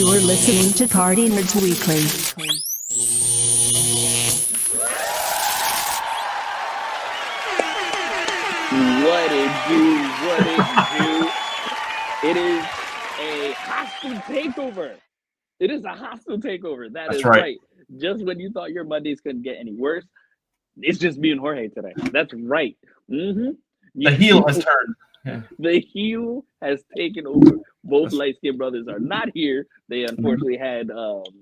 You're listening to Party Nerds Weekly. What it do? What it do? It is a hostile takeover. It is a hostile takeover. That's right. Just when you thought your Mondays couldn't get any worse, it's just me and Jorge today. That's right. The heel has turned. Yeah. The heel has taken over. Both light-skinned brothers are not here. They unfortunately had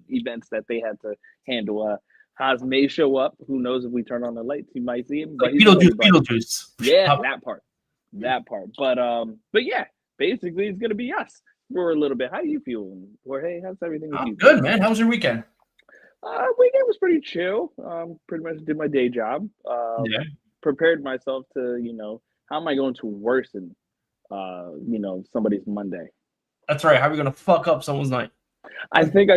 events that they had to handle. Haas may show up. Who knows if we turn on the lights, you might see him. But Beetlejuice. Yeah, that part. But yeah, basically it's gonna be us for a little bit. How do you feel, Jorge? How's everything with you? Good, man. How was your weekend? Weekend was pretty chill. Pretty much did my day job. Prepared myself to, how am I going to worsen, somebody's Monday? That's right. How are we going to fuck up someone's night? I think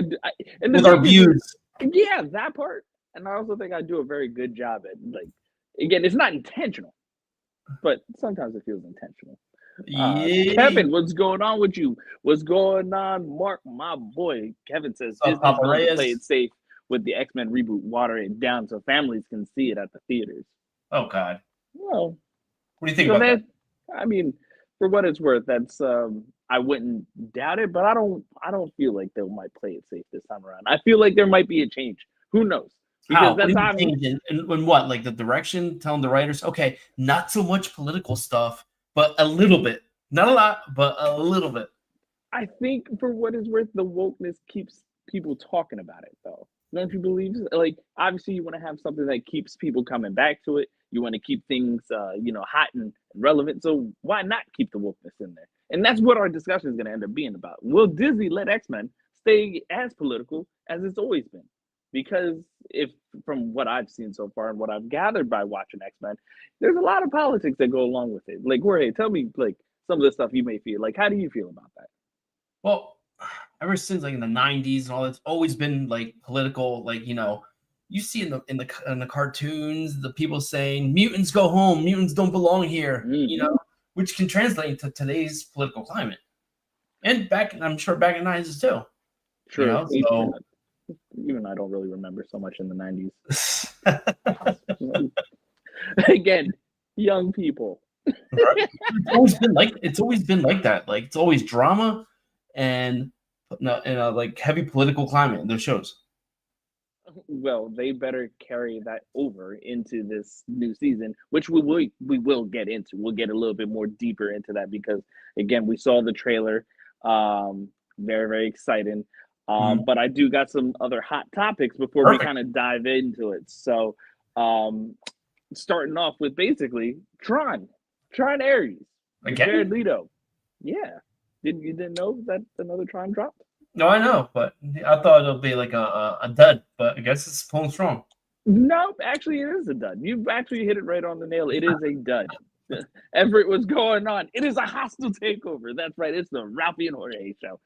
with our views. Yeah, that part. And I also think I do a very good job at, again, it's not intentional, but sometimes it feels intentional. Kevin, what's going on with you? What's going on, Mark, my boy? Kevin says Disney's going to play it safe with the X-Men reboot, water it down so families can see it at the theaters. Oh, God. Well, what do you think about that? I mean, for what it's worth, that's I wouldn't doubt it, but I don't feel like they might play it safe this time around. I feel like there might be a change. Who knows? Because that's how and what, like the direction, telling the writers, okay, not so much political stuff, but a little bit. Not a lot, but a little bit. I think for what it's worth, the wokeness keeps people talking about it, though. Don't you believe? Like, obviously, you want to have something that keeps people coming back to it. You want to keep things, hot and relevant. So why not keep the wokeness in there? And that's what our discussion is going to end up being about. Will Disney let X-Men stay as political as it's always been? Because from what I've seen so far and what I've gathered by watching X-Men, there's a lot of politics that go along with it. Like, Jorge, tell me, some of the stuff you may feel. Like, how do you feel about that? Well, ever since in the 90s and all, it's always been political. You see in the cartoons, the people saying mutants go home, mutants don't belong here. Mm-hmm. Which can translate to today's political climate. And I'm sure back in the 90s too. True. Even I don't really remember so much in the 90s. Again, young people. Right? It's always been like that. It's always drama and in a heavy political climate in their shows. Well, they better carry that over into this new season, which we will get into. We'll get a little bit more deeper into that because, again, we saw the trailer. Very, very exciting. But I do got some other hot topics before we kind of dive into it. So, starting off with basically Tron Ares, Jared Leto. Yeah, you didn't know that another Tron dropped? No, I know, but I thought it'll be like a dud. But I guess it's pulling strong. No, actually, it is a dud. You've actually hit it right on the nail. It is a dud. Everett, what's going on? It is a hostile takeover. That's right. It's the Ralphie and Jorge show.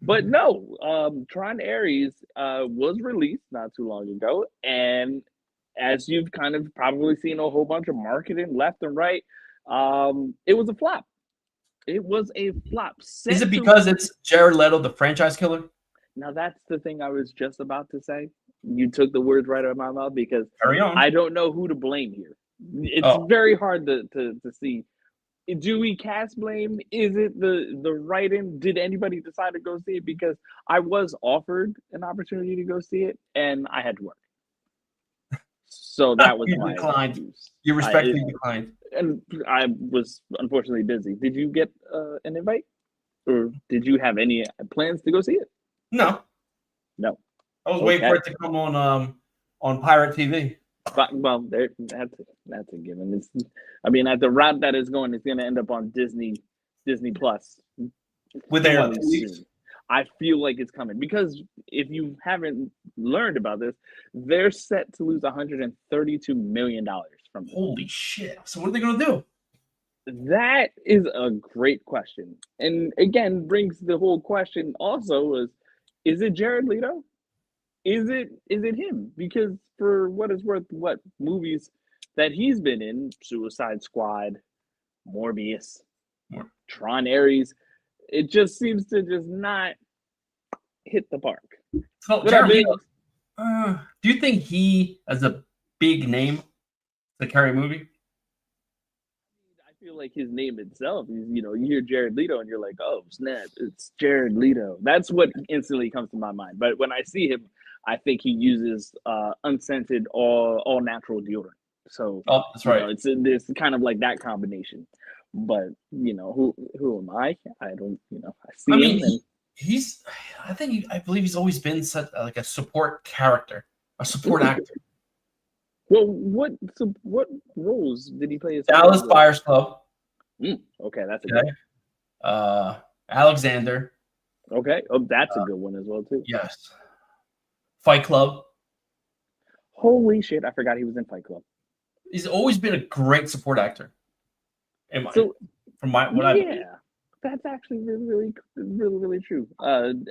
But no, Tron Ares was released not too long ago. And as you've kind of probably seen a whole bunch of marketing left and right, it was a flop. It was a flop. Is it because it's Jared Leto, the franchise killer? Now, that's the thing I was just about to say. You took the words right out of my mouth because I don't know who to blame here. It's very hard to see. Do we cast blame? Is it the writing? Did anybody decide to go see it? Because I was offered an opportunity to go see it, and I had to work. So that was my excuse. You respectfully declined. And I was unfortunately busy. Did you get an invite? Or did you have any plans to go see it? No. I was waiting for it to come on Pirate TV. But, well, that's a given. At the route that it's going, it's going to end up on Disney Plus. Within 2 soon. weeks. I feel like it's coming because if you haven't learned about this, they're set to lose $132 million from this. Holy shit! So what are they going to do? That is a great question, and again brings the whole question. Also, is it Jared Leto? Is it him? Because for what it's worth, what movies that he's been in, Suicide Squad, Morbius, Tron Ares. It just seems to just not hit the park. So, Jared Leto, do you think he has a big name to carry a movie? I feel like his name itself is, you hear Jared Leto and you're like, oh, snap, it's Jared Leto. That's what instantly comes to my mind. But when I see him, I think he uses unscented, all natural deodorant. So, that's right. It's kind of like that combination. But, who am I? I don't, I see him. I believe he's always been such like a support character, a support actor. Well, what roles did he play? Dallas Buyers Club. Okay, that's a good one. Alexander. Okay, that's a good one as well too. Yes. Fight Club. Holy shit! I forgot he was in Fight Club. He's always been a great support actor. That's actually really, really, really true.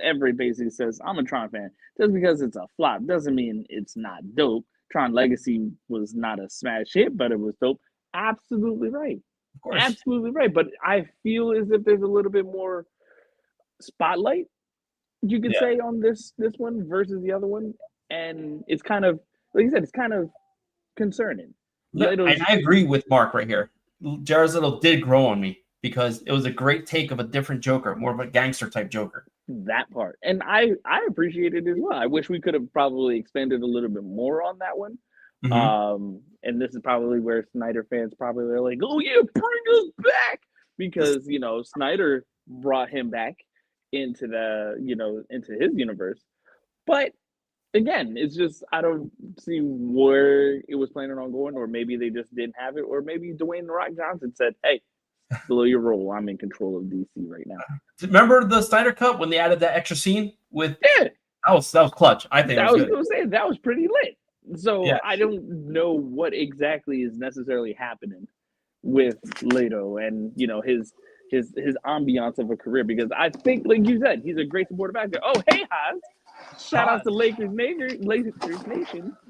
Everybody basically says I'm a Tron fan. Just because it's a flop doesn't mean it's not dope. Tron Legacy was not a smash hit, but it was dope. Absolutely right. Of course. Absolutely right. But I feel as if there's a little bit more spotlight, you could say, on this one versus the other one. And it's kind of, like you said, it's kind of concerning. And I agree with Mark right here. Jared Leto did grow on me because it was a great take of a different Joker, more of a gangster type Joker. That part. And I appreciate it as well. I wish we could have probably expanded a little bit more on that one. Mm-hmm. And this is probably where Snyder fans probably are like, oh yeah, bring us back. Because, Snyder brought him back into into his universe. But again, it's just, I don't see where it was planning on going, or maybe they just didn't have it, or maybe Dwayne "The Rock" Johnson said, hey, below your role, I'm in control of DC right now. Remember the Snyder Cut when they added that extra scene with? Yeah, that was clutch. I think that was pretty lit. So I don't know what exactly is necessarily happening with Leto and his ambiance of a career, because I think, like you said, he's a great supportive actor. Oh, hey, Haas. Shout out to Lakers Nation.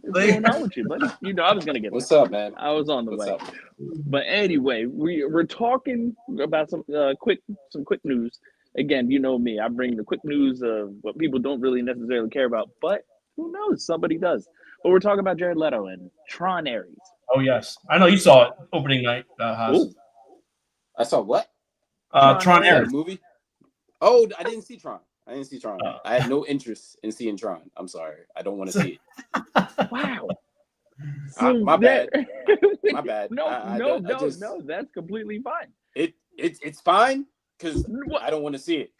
What's going on with you, buddy? I was gonna get. What's up, man? I was on the way. But anyway, we're talking about some quick news. Again, you know me. I bring the quick news of what people don't really necessarily care about, but who knows? Somebody does. But we're talking about Jared Leto and Tron Ares. Oh yes, I know you saw it opening night. Haas. I saw what? Tron Ares movie. Oh, I didn't see Tron. I had no interest in seeing Tron. I'm sorry. I don't want to see it. Wow. My bad. My bad. No, that's completely fine. It's fine because I don't want to see it.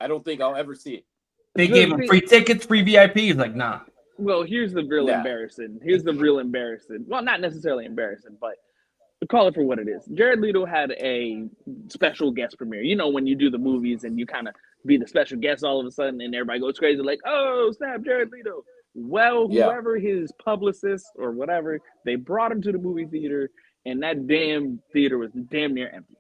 I don't think I'll ever see it. They gave him free tickets, free VIP. He's like, nah. Well, here's the real embarrassing. Well, not necessarily embarrassing, but call it for what it is. Jared Leto had a special guest premiere. When you do the movies and you kind of be the special guest all of a sudden and everybody goes crazy like, oh, snap, Jared Leto. Well, whoever his publicist or whatever, they brought him to the movie theater, and that damn theater was damn near empty.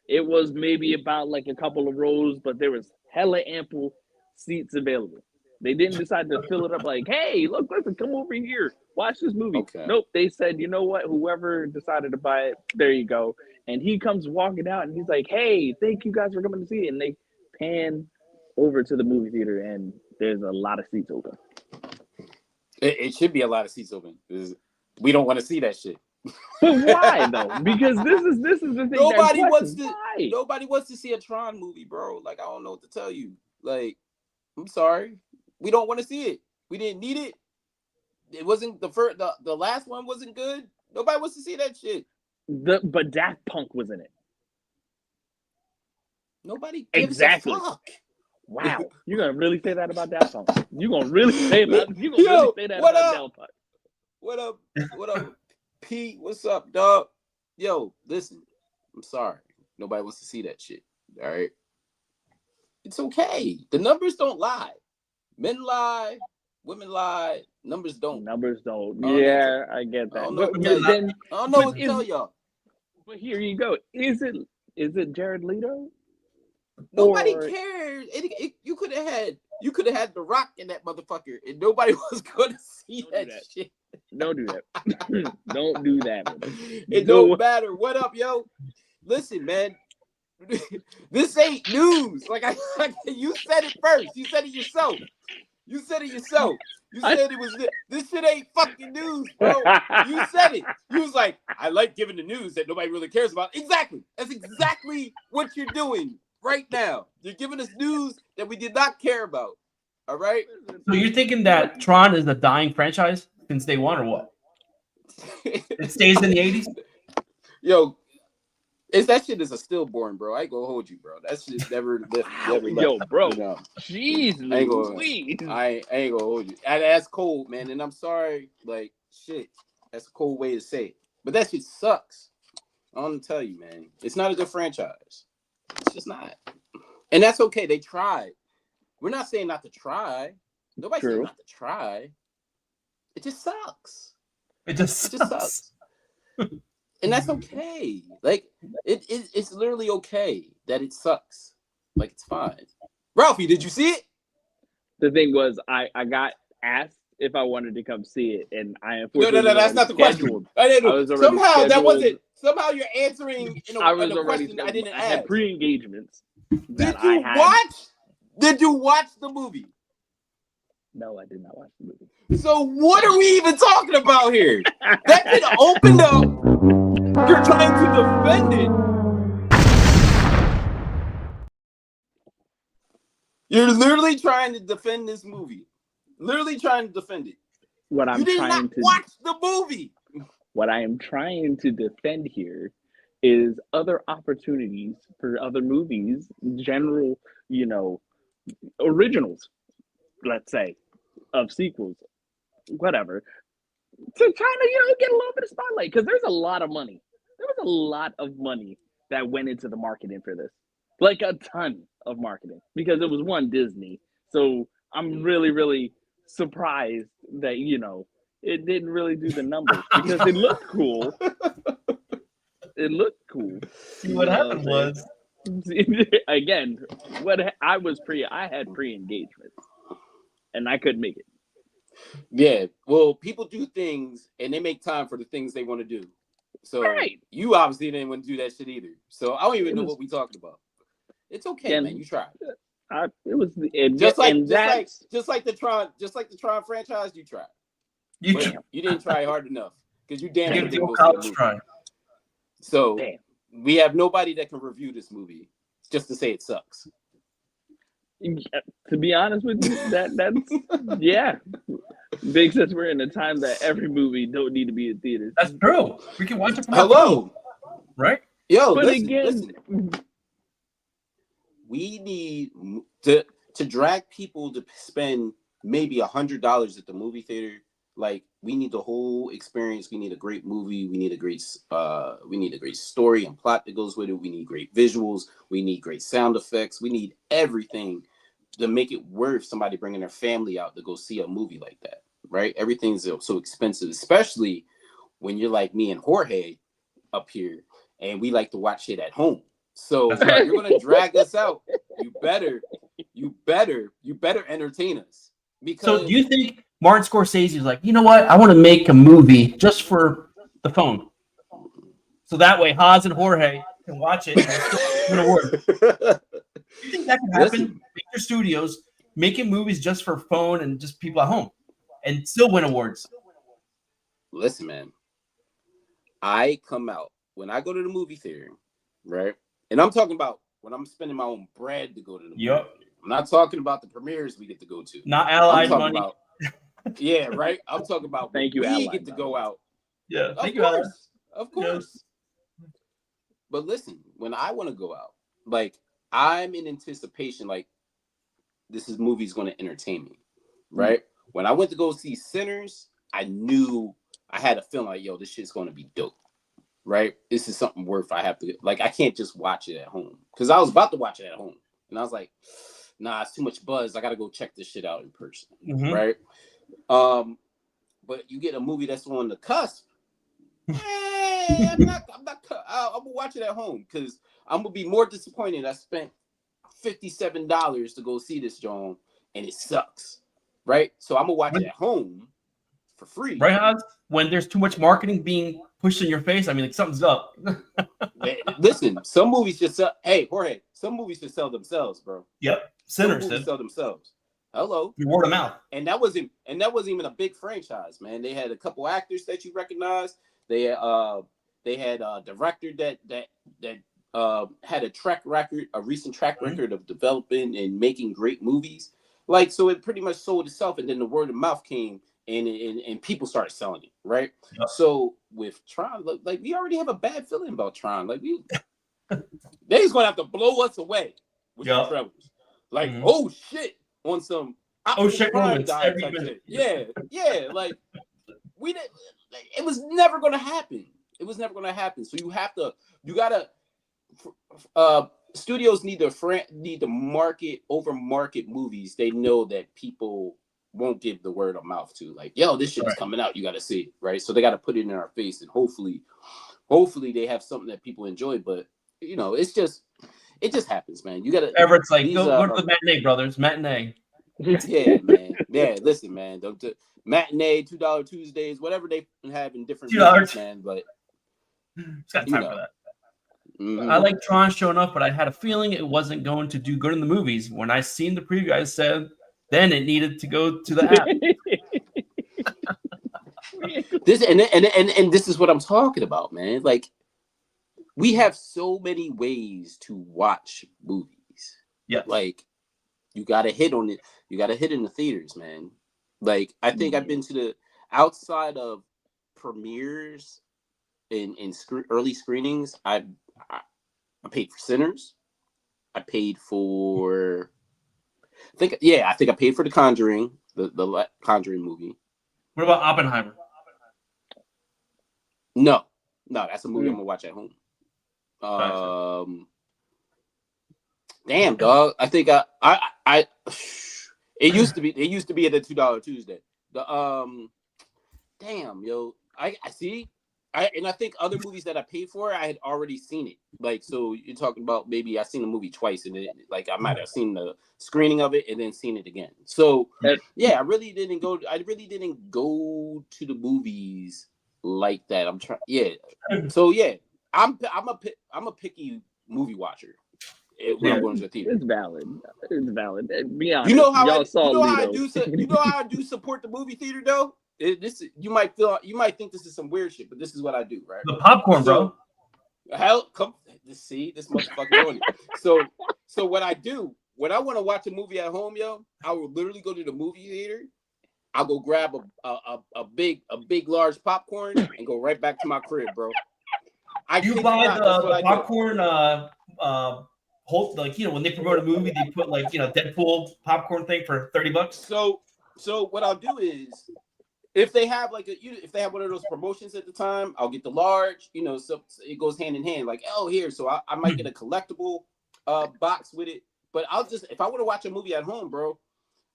It was maybe about like a couple of rows, but there was hella ample seats available. They didn't decide to fill it up like, hey, look, listen, come over here. Watch this movie. Okay. Nope. They said, you know what? Whoever decided to buy it, there you go. And he comes walking out and he's like, hey, thank you guys for coming to see it. And they pan over to the movie theater and there's a lot of seats open. It should be a lot of seats open. We don't want to see that shit. But why though? Because this is the thing. Nobody wants to see a Tron movie, bro. Like, I don't know what to tell you. Like, I'm sorry. We don't want to see it. We didn't need it. It wasn't the last one wasn't good. Nobody wants to see that shit. But Daft Punk was in it. Nobody gives a fuck. Wow. You're gonna really say that about Daft Punk? You're gonna really say that about Daft Punk? What up, Pete? What's up, dog? Yo, listen. I'm sorry. Nobody wants to see that shit. All right. It's okay. The numbers don't lie. Men lie, women lie. Numbers don't. Yeah, I get that. I don't know what to tell y'all. But here you go. Is it Jared Leto? Nobody cares. You could have had The Rock in that motherfucker, and nobody was going to see that shit. Don't do that. Don't do that. It don't matter. What up, yo? Listen, man. This ain't news. Like you said it first. You said it yourself. You said it yourself. You said it was this shit ain't fucking news, bro. You said it. You was like, I like giving the news that nobody really cares about. Exactly. That's exactly what you're doing right now. You're giving us news that we did not care about. All right. So you're thinking that Tron is a dying franchise since day one, or what? It stays in the 80s? Yo, that shit is a stillborn, bro. I ain't gonna hold you, bro. That shit never left. Yo, bro. You know? Jeez, I ain't gonna hold you. That's cold, man. And I'm sorry, like shit. That's a cold way to say it. But that shit sucks. I want to tell you, man. It's not a good franchise. It's just not. And that's okay. They tried. We're not saying not to try. Nobody's saying not to try. It just sucks. It just sucks. And that's okay. Like it's literally okay that it sucks. Like it's fine. Ralphie, did you see it? The thing was, I got asked if I wanted to come see it, and I unfortunately no, that's not the question. Somehow that wasn't. Somehow you're answering in a question I didn't ask. I had pre-engagements. Did you watch? Did you watch the movie? No, I did not watch the movie. So what are we even talking about here? That did open up. You're trying to defend it. You're literally trying to defend this movie. Literally trying to defend it. You did not watch the movie. What I am trying to defend here is other opportunities for other movies, general, originals, let's say, of sequels, whatever, to try to, get a little bit of spotlight, because there's a lot of money. There was a lot of money that went into the marketing for this, like a ton of marketing, because it was Disney. So I'm really, really surprised that, it didn't really do the numbers, because it looked cool. It looked cool. See, what happened was, again, I had pre-engagements, and I couldn't make it. Yeah, well, people do things, and they make time for the things they want to do. So you obviously didn't want to do that shit either. So I don't even know what we talking about. It's okay, man. You tried. It was just like the Tron franchise. You tried. You didn't try hard enough, because you damn sure didn't go see the movie. So we have nobody that can review this movie just to say it sucks. To be honest with you, that's yeah. Big, since we're in a time that every movie don't need to be in theaters. That's true. We can watch it from home, right? Yo, but listen. We need to drag people to spend maybe $100 at the movie theater. Like, we need the whole experience. We need a great movie. We need a great story and plot that goes with it. We need great visuals. We need great sound effects. We need everything to make it worth somebody bringing their family out to go see a movie like that, right? Everything's so expensive, especially when you're like me and Jorge up here, and we like to watch it at home. So if you're gonna drag us out, you better entertain us. Because so do you think Martin Scorsese was like, you know what? I want to make a movie just for the phone, so that way Haas and Jorge can watch it and win awards. Do you think that can happen? Major studios making movies just for phone and just people at home, and still win awards. Listen, man. I come out when I go to the movie theater, right? And I'm talking about when I'm spending my own bread to go to the movie theater. I'm not talking about the premieres we get to go to. Not Allied money. Yeah, right. I'm talking about thank you. We get to go out. Yeah, thank you, Allied. Of course. Yes. But listen, when I want to go out, like I'm in anticipation, like this movie's going to entertain me, right? Mm-hmm. When I went to go see Sinners, I had a feeling like, yo, this shit's going to be dope, right? This is something worth. I can't just watch it at home, because I was about to watch it at home, and I was like, nah, it's too much buzz. I got to go check this shit out in person, right? But you get a movie that's on the cusp. I'm gonna watch it at home, because I'm gonna be more disappointed. I spent $57 to go see this John, and it sucks, right? So I'm gonna watch it at home for free, right, Hans? When there's too much marketing being pushed in your face, I mean, like something's up. Listen, some movies just sell. Hey, Jorge, some movies just sell themselves, bro. Yep, Some Sinners movies did. sell themselves. Hello, Your word of mouth. and that wasn't even a big franchise, man. They had a couple actors that you recognize. They had a director that had a recent track record of developing and making great movies. Like, so it pretty much sold itself, and then the word of mouth came, and people started selling it, right? Yep. So with Tron, like we already have a bad feeling about Tron. Like they're just gonna have to blow us away with some trailers. Like, oh shit, on some shit Prime moments guy every type minute. shit. Yeah, like we didn't. Like, it was never gonna happen. It was never gonna happen. So you gotta. Studios need to market movies they know that people won't give the word of mouth to. Like, yo, this shit is coming out. You got to see it, right? So they got to put it in our face, and hopefully they have something that people enjoy. But it just happens, man. You got to. Everett's like, go to the matinee, brothers. Matinee. Yeah, man. Yeah, listen, man. The matinee, $2 Tuesdays, whatever they have in different movies, man. But it's got time for that. Mm-hmm. I like Tron showing up, but I had a feeling it wasn't going to do good in the movies. When I seen the preview, I said, then it needed to go to the app. This is what I'm talking about, man. Like, we have so many ways to watch movies. Yeah. Like, you got to hit on it. You got to hit in the theaters, man. Like, I think I've been to the outside of premieres in early screenings. I paid for Sinners. I paid for. I think I paid for The Conjuring, the Conjuring movie. What about Oppenheimer? No, that's a movie I'm gonna watch at home. Damn, dog. I think I it used to be at the $2 Tuesday. Damn, yo. I see. I think other movies that I paid for, I had already seen it. Like, so you're talking about maybe I seen the movie twice, and like I might have seen the screening of it and then seen it again. So yeah, I really didn't go to the movies like that. I'm trying. Yeah. So yeah, I'm a picky movie watcher. When I'm going to the theater. It's valid. Be honest. You know how I do support the movie theater though. You might think this is some weird shit, but this is what I do, right? The popcorn, bro. Hell, come see this motherfucker doing it. So what I do when I want to watch a movie at home, yo, I will literally go to the movie theater. I'll go grab a big large popcorn and go right back to my crib, bro. You buy the popcorn like when they promote a movie, they put like Deadpool popcorn thing for $30. So what I'll do is, if they have if they have one of those promotions at the time, I'll get the large. So it goes hand in hand. Like, oh, here, so I might get a collectible box with it. But if I want to watch a movie at home, bro,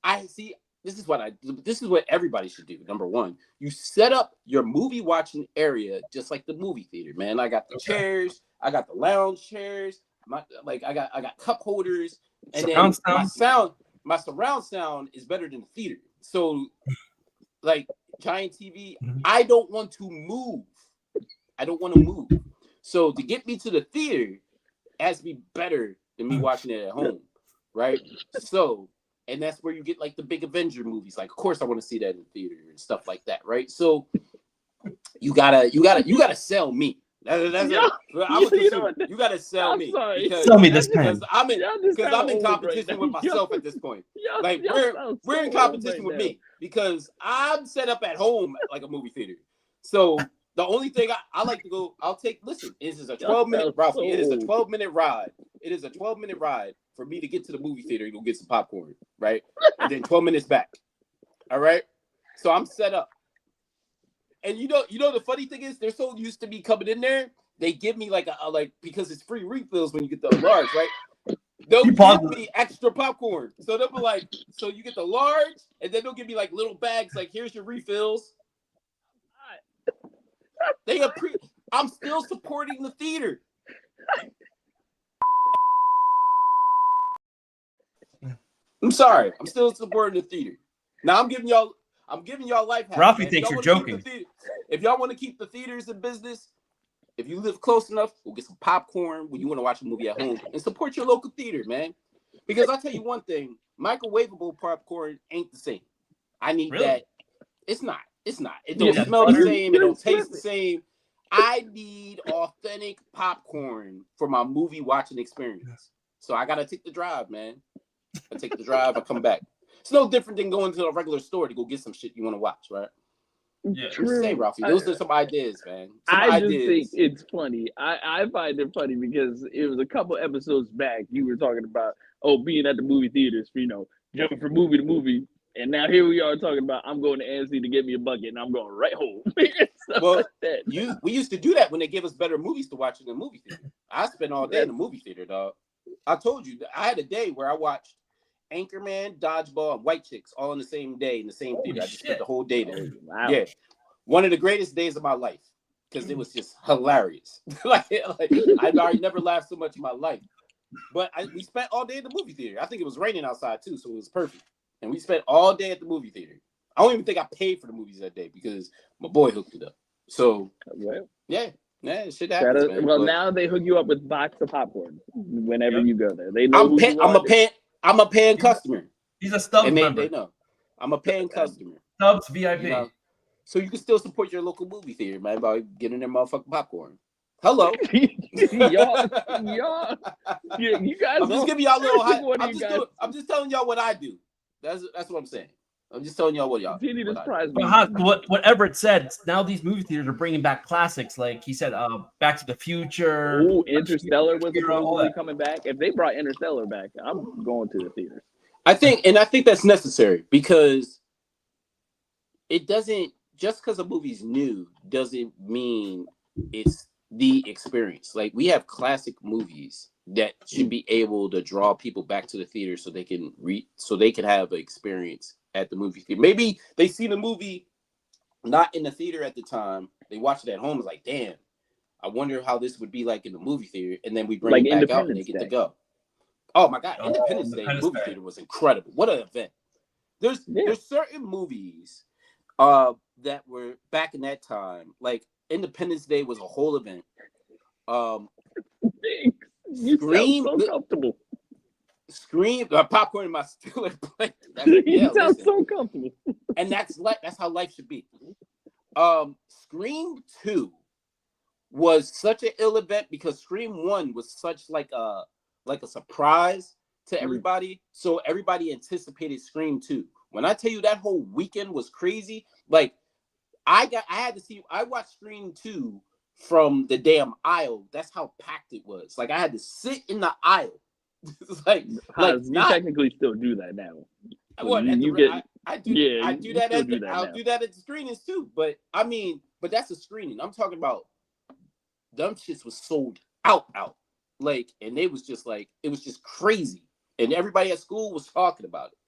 this is what everybody should do. Number one, you set up your movie watching area just like the movie theater, man. I got the chairs, I got the lounge chairs. I got cup holders, and then my surround sound is better than the theater. So, like giant TV, I don't want to move. So to get me to the theater, it has to be better than me watching it at home, right? So, and that's where you get like the big Avenger movies. Like, of course, I want to see that in the theater and stuff like that, right? So, you gotta sell me. You gotta sell me. Sell me this pen. Because I'm in competition with myself at this point. Like we're in competition with me because I'm set up at home like a movie theater. So the only thing I like to go, listen, this is a 12-minute, Ralphie. It is a 12-minute ride. It is a 12-minute ride for me to get to the movie theater and go get some popcorn, right? And then 12 minutes back. All right. So I'm set up. And you know the funny thing is they're so used to me coming in there, they give me like because it's free refills when you get the large, right? They'll give me extra popcorn. So they'll be like, so you get the large, and then they'll give me like little bags, like here's your refills. I'm still supporting the theater. I'm sorry, I'm still supporting the theater. Now I'm giving y'all life hacks. Ralphie thinks you're joking. If y'all want to keep the theaters in business, If you live close enough, go get some popcorn when you want to watch a movie at home and support your local theater, man. Because I'll tell you one thing, microwavable popcorn ain't the same. I need that. It's not. It don't smell the same. It don't taste the same. I need authentic popcorn for my movie watching experience. So I gotta take the drive, man. I take the drive, I come back. It's no different than going to a regular store to go get some shit you want to watch, right? Yeah. True. Say, Ralphie, those are some ideas, man. I just think it's funny. I find it funny because it was a couple episodes back you were talking about being at the movie theaters, jumping from movie to movie, and now here we are talking about I'm going to AMC to get me a bucket and I'm going right home. Well, like that. We used to do that when they gave us better movies to watch in the movie theater. I spent all day in the movie theater, dog. I told you I had a day where I watched Anchorman, Dodgeball, and White Chicks all in the same day in the same theater. I just spent the whole day there. Wow. Yeah, one of the greatest days of my life because it was just hilarious. like I've already never laughed so much in my life. But we spent all day in the movie theater. I think it was raining outside too, so it was perfect. And we spent all day at the movie theater. I don't even think I paid for the movies that day because my boy hooked it up. So yeah, shit happens, man. Well, now they hook you up with box of popcorn whenever you go there. They know I'm a paying customer. He's a Stubbs member. They know. I'm a paying customer. Stubbs VIP. You know? So you can still support your local movie theater, man, by getting their motherfucking popcorn. Hello. y'all, you guys. I'm just giving y'all a little hype. I'm just telling y'all what I do. That's what I'm saying. I'm just telling y'all what y'all. Whatever it said, now these movie theaters are bringing back classics, like he said, Back to the Future. Ooh, Interstellar was supposedly coming back. If they brought Interstellar back, I'm going to the theaters. I think that's necessary because it doesn't just because a movie's new doesn't mean it's the experience. Like we have classic movies that should be able to draw people back to the theater so they can have an experience at the movie theater. Maybe they see the movie not in the theater at the time. They watch it at home. It's like, damn, I wonder how this would be like in the movie theater. And then we bring it back out and they get to go. Oh my God, Independence Day movie theater was incredible. What an event. There's certain movies that were back in that time. Like Independence Day was a whole event. Scream, sound so comfortable. Scream, popcorn in my steel plate. You sound so comfortable. And that's how life should be. Scream 2 was such an ill event because Scream 1 was such like a surprise to everybody. So everybody anticipated Scream 2. When I tell you that whole weekend was crazy, like I watched Scream 2 from the damn aisle. That's how packed it was. Like I had to sit in the aisle. You technically still do that now. I'll do that at the screenings too. But that's a screening. I'm talking about them shits was sold out. Like, and it was just crazy. And everybody at school was talking about it.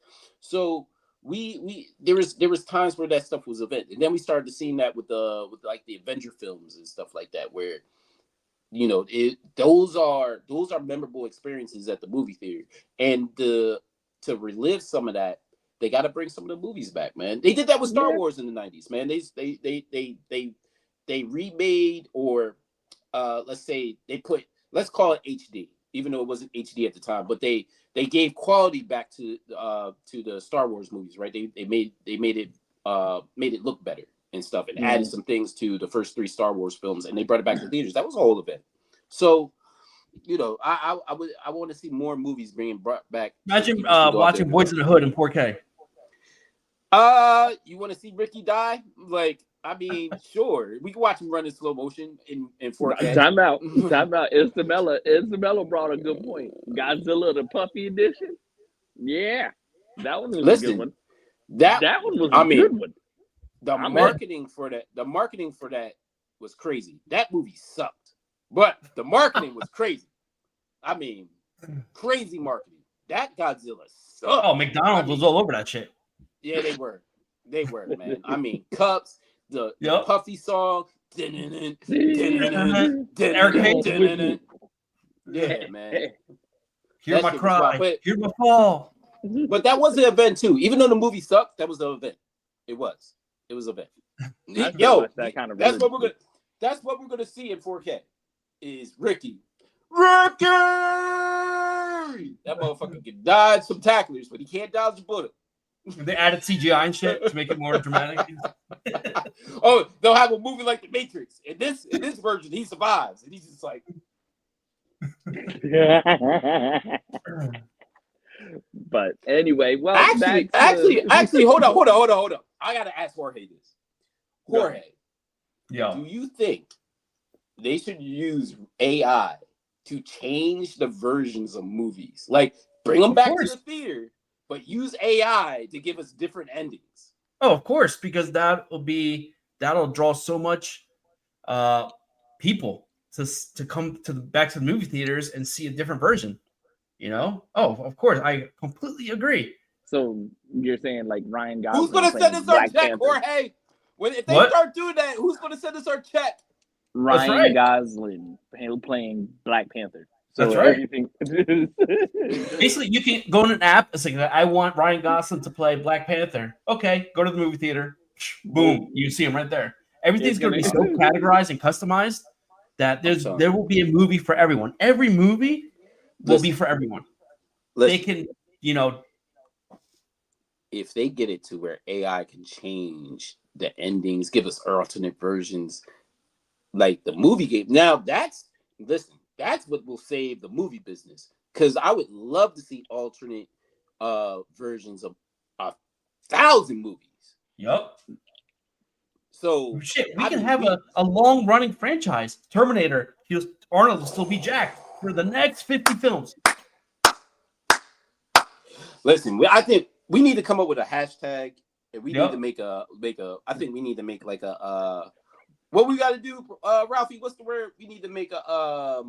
So there was times where that stuff was event. And then we started seeing that with the Avenger films and stuff like that, where those are memorable experiences at the movie theater. And to relive some of that, they got to bring some of the movies back, man. They did that with Star Wars in the 90s, man. They remade, or let's call it HD, even though it wasn't HD at the time, but they gave quality back to the Star Wars movies, right? They made it look better and stuff, and added some things to the first 3 Star Wars films, and they brought it back to theaters. That was a whole event. So, I want to see more movies being brought back. Imagine watching Boys in the Hood in 4K. You want to see Ricky die? Like, sure, we can watch him run in slow motion in 4K. Time out. Isabella brought a good point. Godzilla, the Puffy edition. Yeah, that one was a good one. That one was a good one. The marketing for that was crazy. That movie sucked, but the marketing was crazy. Crazy marketing. That Godzilla sucked. Oh, McDonald's was all over that shit. Yeah, they were, man. Cups, the Puffy song. Yeah, man. Hear my cry. Hear my fall. But that was an event too. Even though the movie sucked, that was the event. It was an event. Yo, that's what we're gonna. That's what we're gonna see in 4K. Is Ricky? That motherfucker can dodge some tacklers, but he can't dodge a bullet. They added CGI and shit to make it more dramatic. Oh, they'll have a movie like The Matrix. In this version, he survives, and he's just like. But anyway, well, actually, hold on. I gotta ask Jorge this. Jorge, yeah, do you think they should use AI to change the versions of movies? Like, bring them back to the theater, but use AI to give us different endings. Oh, of course, because that'll draw so much people to come back to the movie theaters and see a different version. Oh, of course, I completely agree. So you're saying like Ryan Gosling? Who's gonna send us our check, Jorge? If they start doing that, who's gonna send us our check? Ryan Gosling playing Black Panther. So that's right. Everything. Basically, you can go in an app. It's like, I want Ryan Gosling to play Black Panther. Okay, go to the movie theater. Boom, you see him right there. Everything's going to be so categorized and customized that there will be a movie for everyone. Every movie will be for everyone. They can, if they get it to where AI can change the endings, give us alternate versions, like the movie game. Now that's what will save the movie business. Because I would love to see alternate versions of 1,000 movies. Yep. So we can have a long running franchise. Terminator. Arnold will still be Jack for the next 50 films. Listen, I think we need to come up with a hashtag, and we need to make a. I think we need to make like a. What we got to do, Ralphie? What's the word? We need to make a.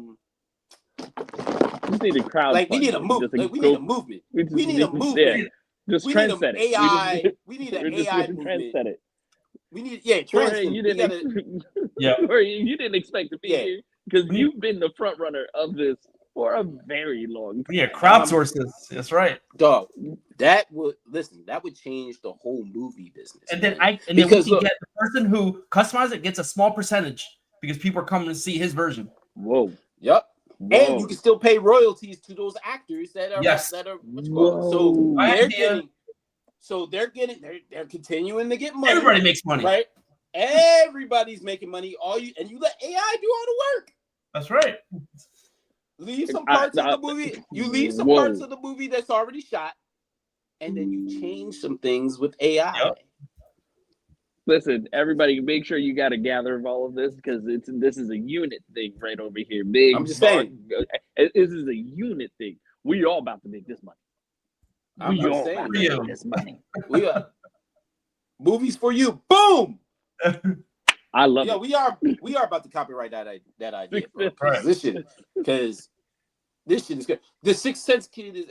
We need a crowd. Like we need a movement. We need a movement. We need a movement. Just trendset it. AI. We need an AI movement. Trendset it. We need Jorge, you didn't expect to be here because you've been the front runner of this for a very long time. Yeah, crowdsources. That's right, dog. That would change the whole movie business. And then we can get the person who customizes it gets a small percentage because people are coming to see his version. Whoa. Yep. Whoa. And you can still pay royalties to those actors that are they're continuing to get money. Everybody makes money, right? Everybody's making money. And you let AI do all the work. That's right. Leave some parts of the movie. You leave some parts of the movie that's already shot, and then you change some things with AI. Yep. Listen, everybody, make sure you got to gather of all of this because this is a unit thing right over here. Big. I'm just saying, this is a unit thing. We all about to make this money. We all about to make this money. We are movies for you. Boom. I love it. We are about to copyright that idea, bro. Because this shit is good. The Sixth Sense kid is,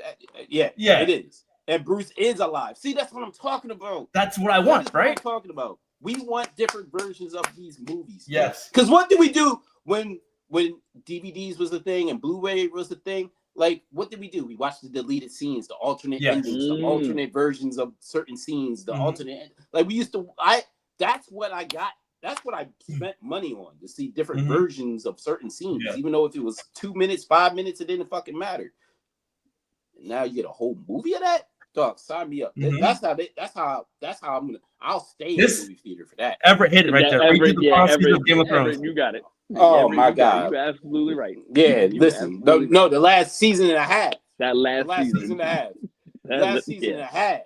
it is. And Bruce is alive. See, that's what I'm talking about. That's what I want, right? What I'm talking about. We want different versions of these movies. Yes. Because what did we do when DVDs was the thing and Blu-ray was the thing? Like, what did we do? We watched the deleted scenes, the alternate endings, the alternate versions of certain scenes, the alternate. Like, we used to. That's what I got. That's what I spent money on, to see different versions of certain scenes, even though if it was 2 minutes, 5 minutes, it didn't fucking matter. And now you get a whole movie of that. Dog, sign me up. That's how I'll stay in the movie theater for that. Everett hit it right there. Everett, you got it. Oh my God, you're absolutely right. Yeah, listen, no, the last season and a half. That last season and a half. Last season and a half.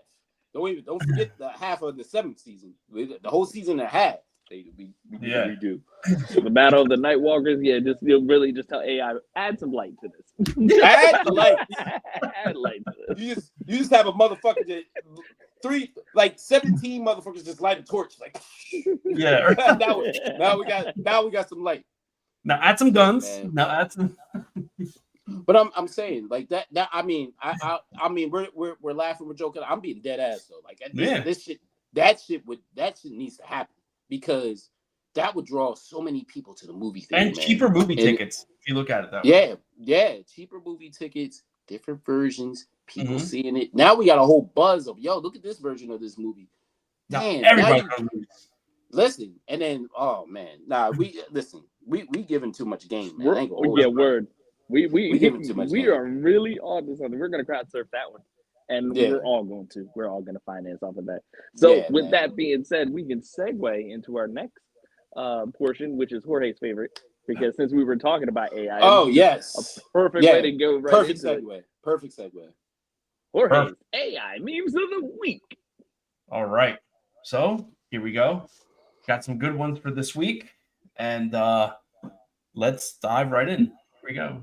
Don't forget the half of the 7th season. The whole season and a half. We do. So the Battle of the Night Walkers. Yeah, really just tell AI, add some light to this. Add light. Add light to this. You just have a motherfucker that 17 motherfuckers just light a torch. Like, yeah. now we got some light. Now add some guns. Man. Now add some. But I'm saying like that. I mean we're laughing, we're joking. I'm being dead ass though. Like this shit needs to happen. Because that would draw so many people to the movie theater. And cheaper movie tickets, if you look at it that way. Yeah. Cheaper movie tickets, different versions, people seeing it. Now we got a whole buzz of, look at this version of this movie. Now, Damn, everybody Listen, and then oh man, we giving too much game, man. I ain't gonna hold Yeah, you, bro. word. We giving too much we game. are really on to something. We're gonna crowd surf that one, and Yeah. we're all gonna finance off of that. So Yeah, with man. that being said, we can segue into our next portion, which is Jorge's favorite, because since we were talking about AI, Oh it's yes, a perfect way to go right perfect into segue. it. Perfect segue. Jorge's AI memes of the week. All right. So here we go. Got some good ones for this week. And let's dive right in. Here we go.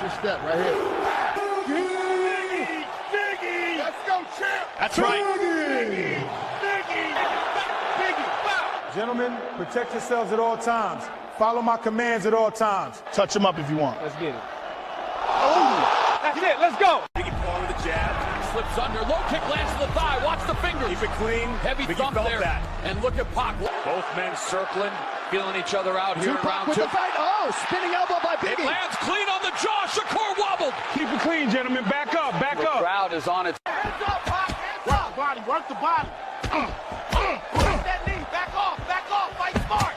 Your step right here. Biggie! Let's go, champ! That's right. Biggie! Wow. Gentlemen, protect yourselves at all times. Follow my commands at all times. Touch him up if you want. Let's get it. Oh! That's it. Let's go. Biggie Paul with a jab. Slips under. Low kick lands to the thigh. Watch the fingers. Keep it clean. Heavy Biggie thump felt there. that. And look at Pac. Both men circling, feeling each other out here in Tupac round with two. the fight. Oh, spinning elbow by It Biggie. lands clean on the jaw. Shakur wobbled. Keep it clean, gentlemen. Back up, back The up. crowd is on its. Hands up, Pac. Hands up. Body. Work the body. Work that knee. Back off. Back off. Fight smart.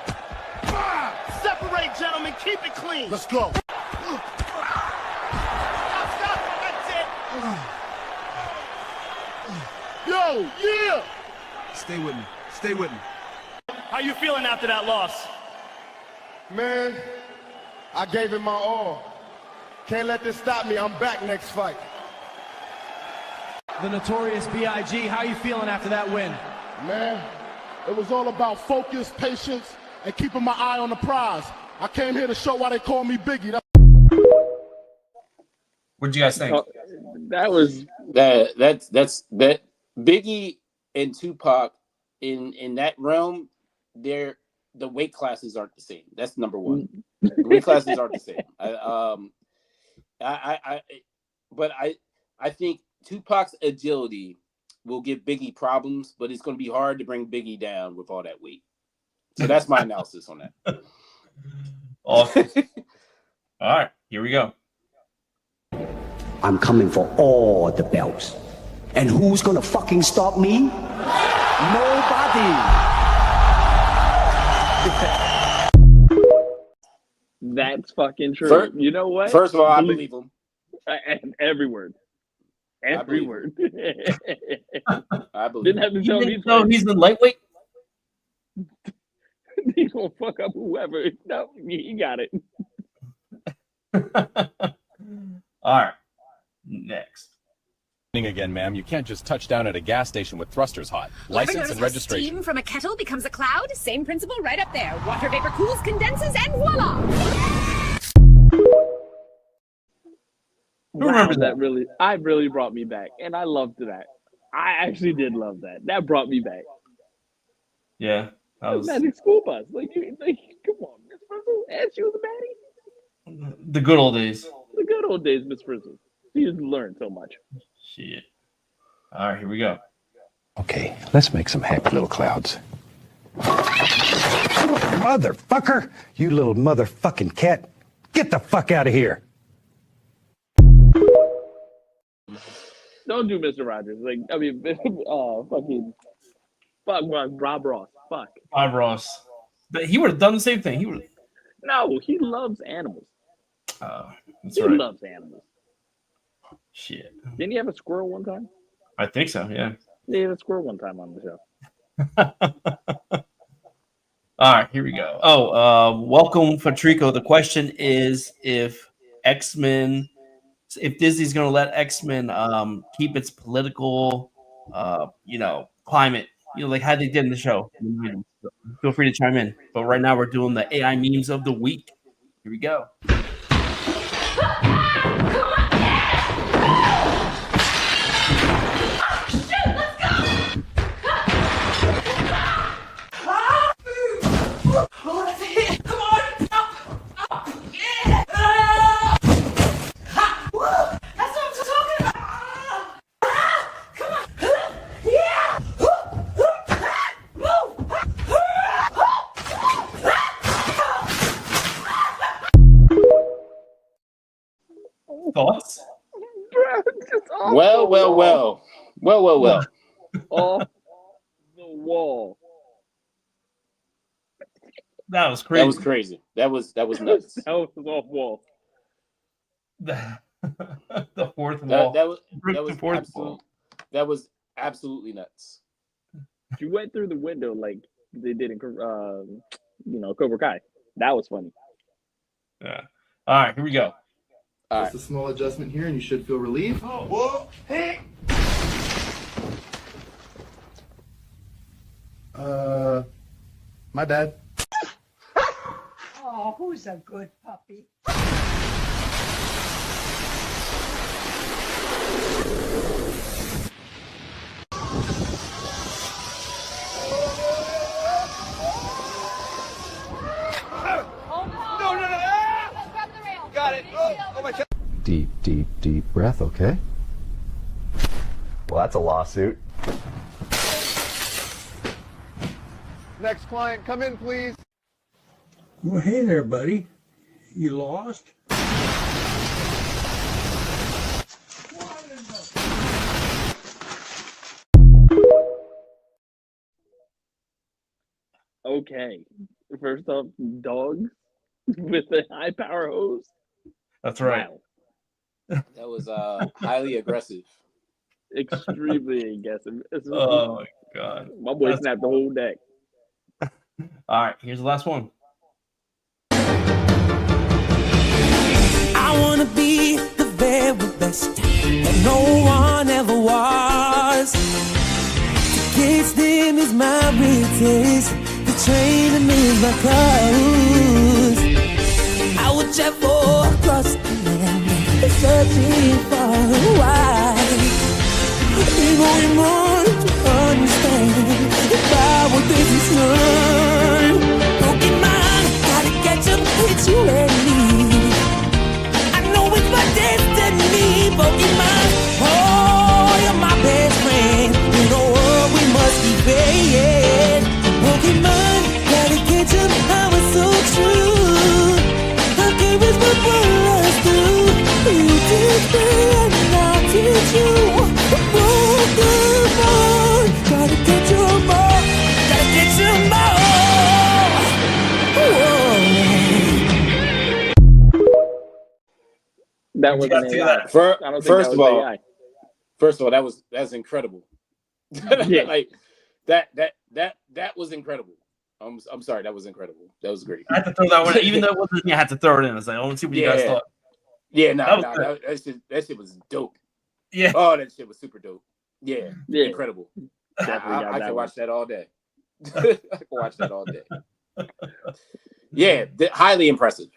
Separate, gentlemen. Keep it clean. Let's go. Stop. That's it. Yo, yeah. Stay with me. Stay with me. How you feeling after that loss? Man, I gave it my all. Can't let this stop me. I'm back next fight. The Notorious B.I.G., how you feeling after that win? Man, it was all about focus, patience, and keeping my eye on the prize. I came here to show why they call me Biggie. What'd you guys think? That was That Biggie and Tupac in that realm, the weight classes aren't the same. That's number one. The weight classes aren't the same. But I think Tupac's agility will give Biggie problems, but it's going to be hard to bring Biggie down with all that weight. So that's my analysis on that. Awesome. All right, here we go. I'm coming for all the belts. And who's gonna fucking stop me? Nobody. That's fucking true. You know what? First of all, I believe him. And every word. Every word. I believe Didn't have to tell me Even though he's the lightweight. he's gonna fuck up whoever. No, he got it. All right. Next. Again, ma'am, you can't just touch down at a gas station with thrusters hot. License and registration. Steam from a kettle becomes a cloud. Same principle right up there. Water vapor cools, condenses, and voila! Remember that? Really brought me back, and I loved that. I actually did love that. That brought me back. Yeah. That was Magic School Bus. Like, come on, Miss Frizzle. Ask you the baddie. the good old days. The good old days, Miss Frizzle. She just learned so much. Shit. All right, here we go. Okay, let's make some happy little clouds. Motherfucker! You little motherfucking cat. Get the fuck out of here. Don't do Mr. Rogers. Like, I mean, fuck Rob Ross. Fuck. Bob Ross. But he would have done the same thing. He would. No, he loves animals. That's He right. loves animals. Shit. Didn't he have a squirrel one time? I think so. Yeah. Yeah, he had a squirrel one time on the show. All right, here we go. Welcome, Fatrico. The question is if X-Men, if Disney's going to let X-Men keep its political, climate, like how they did in the show. Feel free to chime in. But right now we're doing the AI memes of the week. Here we go. Well. Off the wall. That was crazy. That was crazy. That was nuts. That was off wall. The fourth wall. That was absolutely nuts. She went through the window like they did in Cobra Kai. That was funny. Yeah. All right, here we go. Just a small adjustment here, and you should feel relief. Oh, whoa, hey. My bad. Oh, who's a good puppy? Got it. Oh my God. Deep, deep, deep breath, okay? Well, that's a lawsuit. Next client, come in, please. Well, hey there, buddy. You lost? Okay. First off, dogs with a high power hose. That's right. Wow. That was highly aggressive. Extremely aggressive. Oh my God. My boy snapped the whole deck. All right, here's the last one. I wanna be the very best that no one ever was. To kiss them is my riches, the training is my cause. I would travel across the land, searching far and wide. Even more to understand if I were this sun. Pokemon, gotta catch up with you and me. I know it's my destiny, Pokemon. Oh, you're my best friend. In the world we must be paying. Pokemon, gotta catch up, I was so true. I can't miss my brothers through. You teach me and I'll teach you. Pokemon, gotta catch them all. Gotta catch them all. That was an AI. First of all, that's incredible. Yeah. Like that was incredible. I'm sorry, that was incredible. That was great. I had to throw that one, even though it wasn't me. I had to throw it in. I was like, I want to see what you guys thought. Yeah, that shit was dope. Yeah. Oh, that shit was super dope. Yeah. Incredible. Definitely I can watch that all day. I can watch that all day. Yeah, highly impressive.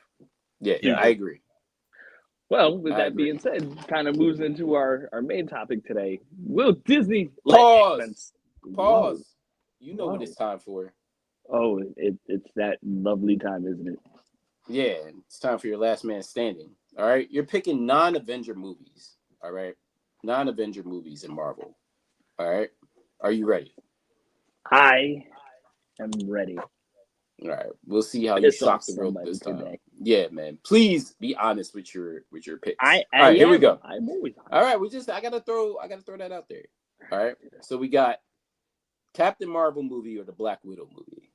Yeah, I agree. Well, with that being said, kind of moves into our main topic today. Will Disney Pause. You know what it's time for. Oh, it's that lovely time, isn't it? Yeah, it's time for your last man standing. All right, you're picking non-Avenger movies. All right, non-Avenger movies in Marvel. All right, are you ready? I am ready. All right, we'll see how you shock the world this time. Today. Yeah, man. Please be honest with your picks. All right, here we go. I'm always honest. All right, I gotta throw that out there. All right, so we got Captain Marvel movie or the Black Widow movie.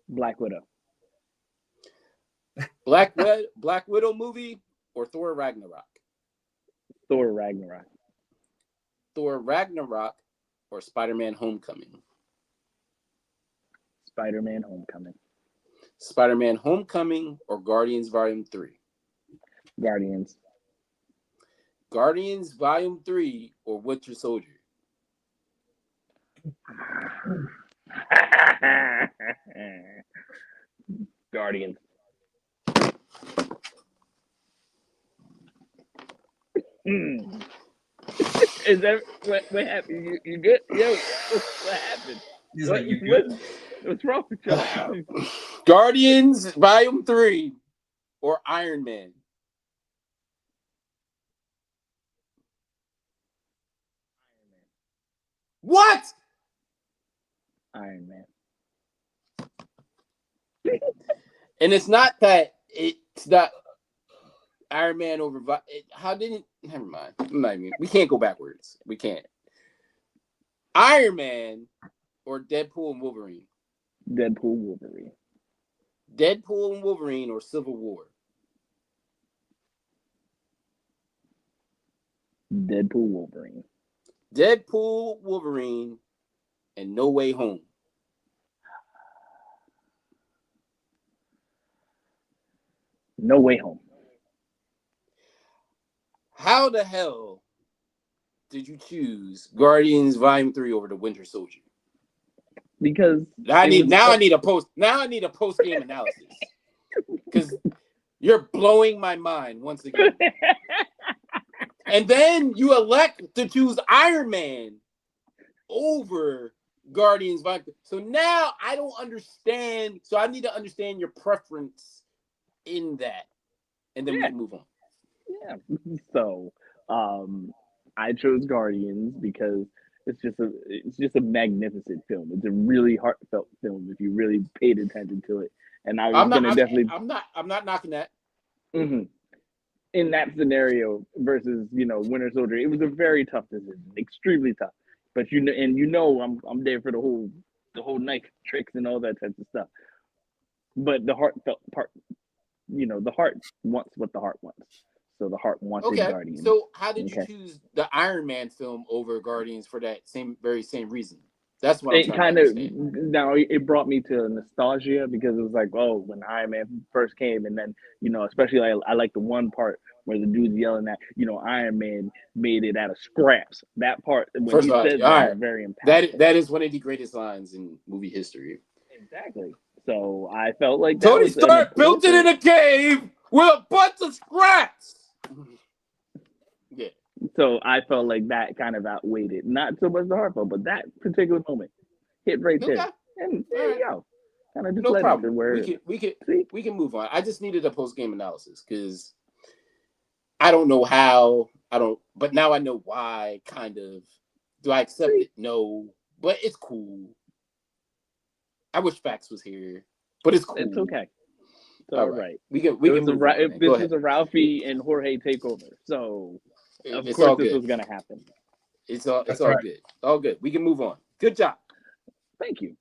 Black Widow. Black Widow movie or Thor Ragnarok. Thor Ragnarok. Thor Ragnarok or Spider-Man Homecoming. Spider-Man Homecoming. Spider-Man Homecoming or Guardians Volume 3. Guardians. Guardians Volume 3 or Winter Soldier. Guardians. Is that what happened? You good? Yo, what happened? What's wrong with y'all? Guardians Volume 3 or Iron Man. What? Iron Man. And it's not that it's not. Iron Man over. How didn't? Never mind. We can't go backwards. We can't. Iron Man or Deadpool and Wolverine. Deadpool, Wolverine. Deadpool and Wolverine or Civil War. Deadpool, Wolverine. Deadpool, Wolverine, and No Way Home. No Way Home. How the hell did you choose Guardians Volume 3 over the Winter Soldier? Because I need a post game analysis. Because you're blowing my mind once again. And then you elect to choose Iron Man over Guardians Volume 3. So now I don't understand. So I need to understand your preference in that. And then we can move on. Yeah. So I chose Guardians because it's just a magnificent film. It's a really heartfelt film if you really paid attention to it. And I'm not knocking that. Mm-hmm. In that scenario versus Winter Soldier, it was a very tough decision, extremely tough. But I'm there for the whole knife tricks and all that type of stuff. But the heartfelt part, the heart wants what the heart wants. So the heart wanted Guardians. So how did you choose the Iron Man film over Guardians for that very same reason? That's what I'm trying to understand. Now it brought me to nostalgia because it was like, oh, when Iron Man first came, and then especially I like the one part where the dude's yelling at Iron Man made it out of scraps. That part when first he said that was very impactful. That is one of the greatest lines in movie history. Exactly. So I felt like Tony Stark built it in a cave with a bunch of scraps. Yeah. So I felt like that kind of outweighed it. Not so much the heartfelt, but that particular moment hit right there. And there you go. Kind of just no problem. Where we can move on. I just needed a post game analysis because I don't know how. But now I know why. Kind of. Do I accept it? No, but it's cool. I wish Fax was here, but it's cool. It's okay. It's all right. We can move on. This was a Ralphie and Jorge takeover, so of it's course all this good. was gonna happen. It's all good. All good. We can move on. Good job. Thank you.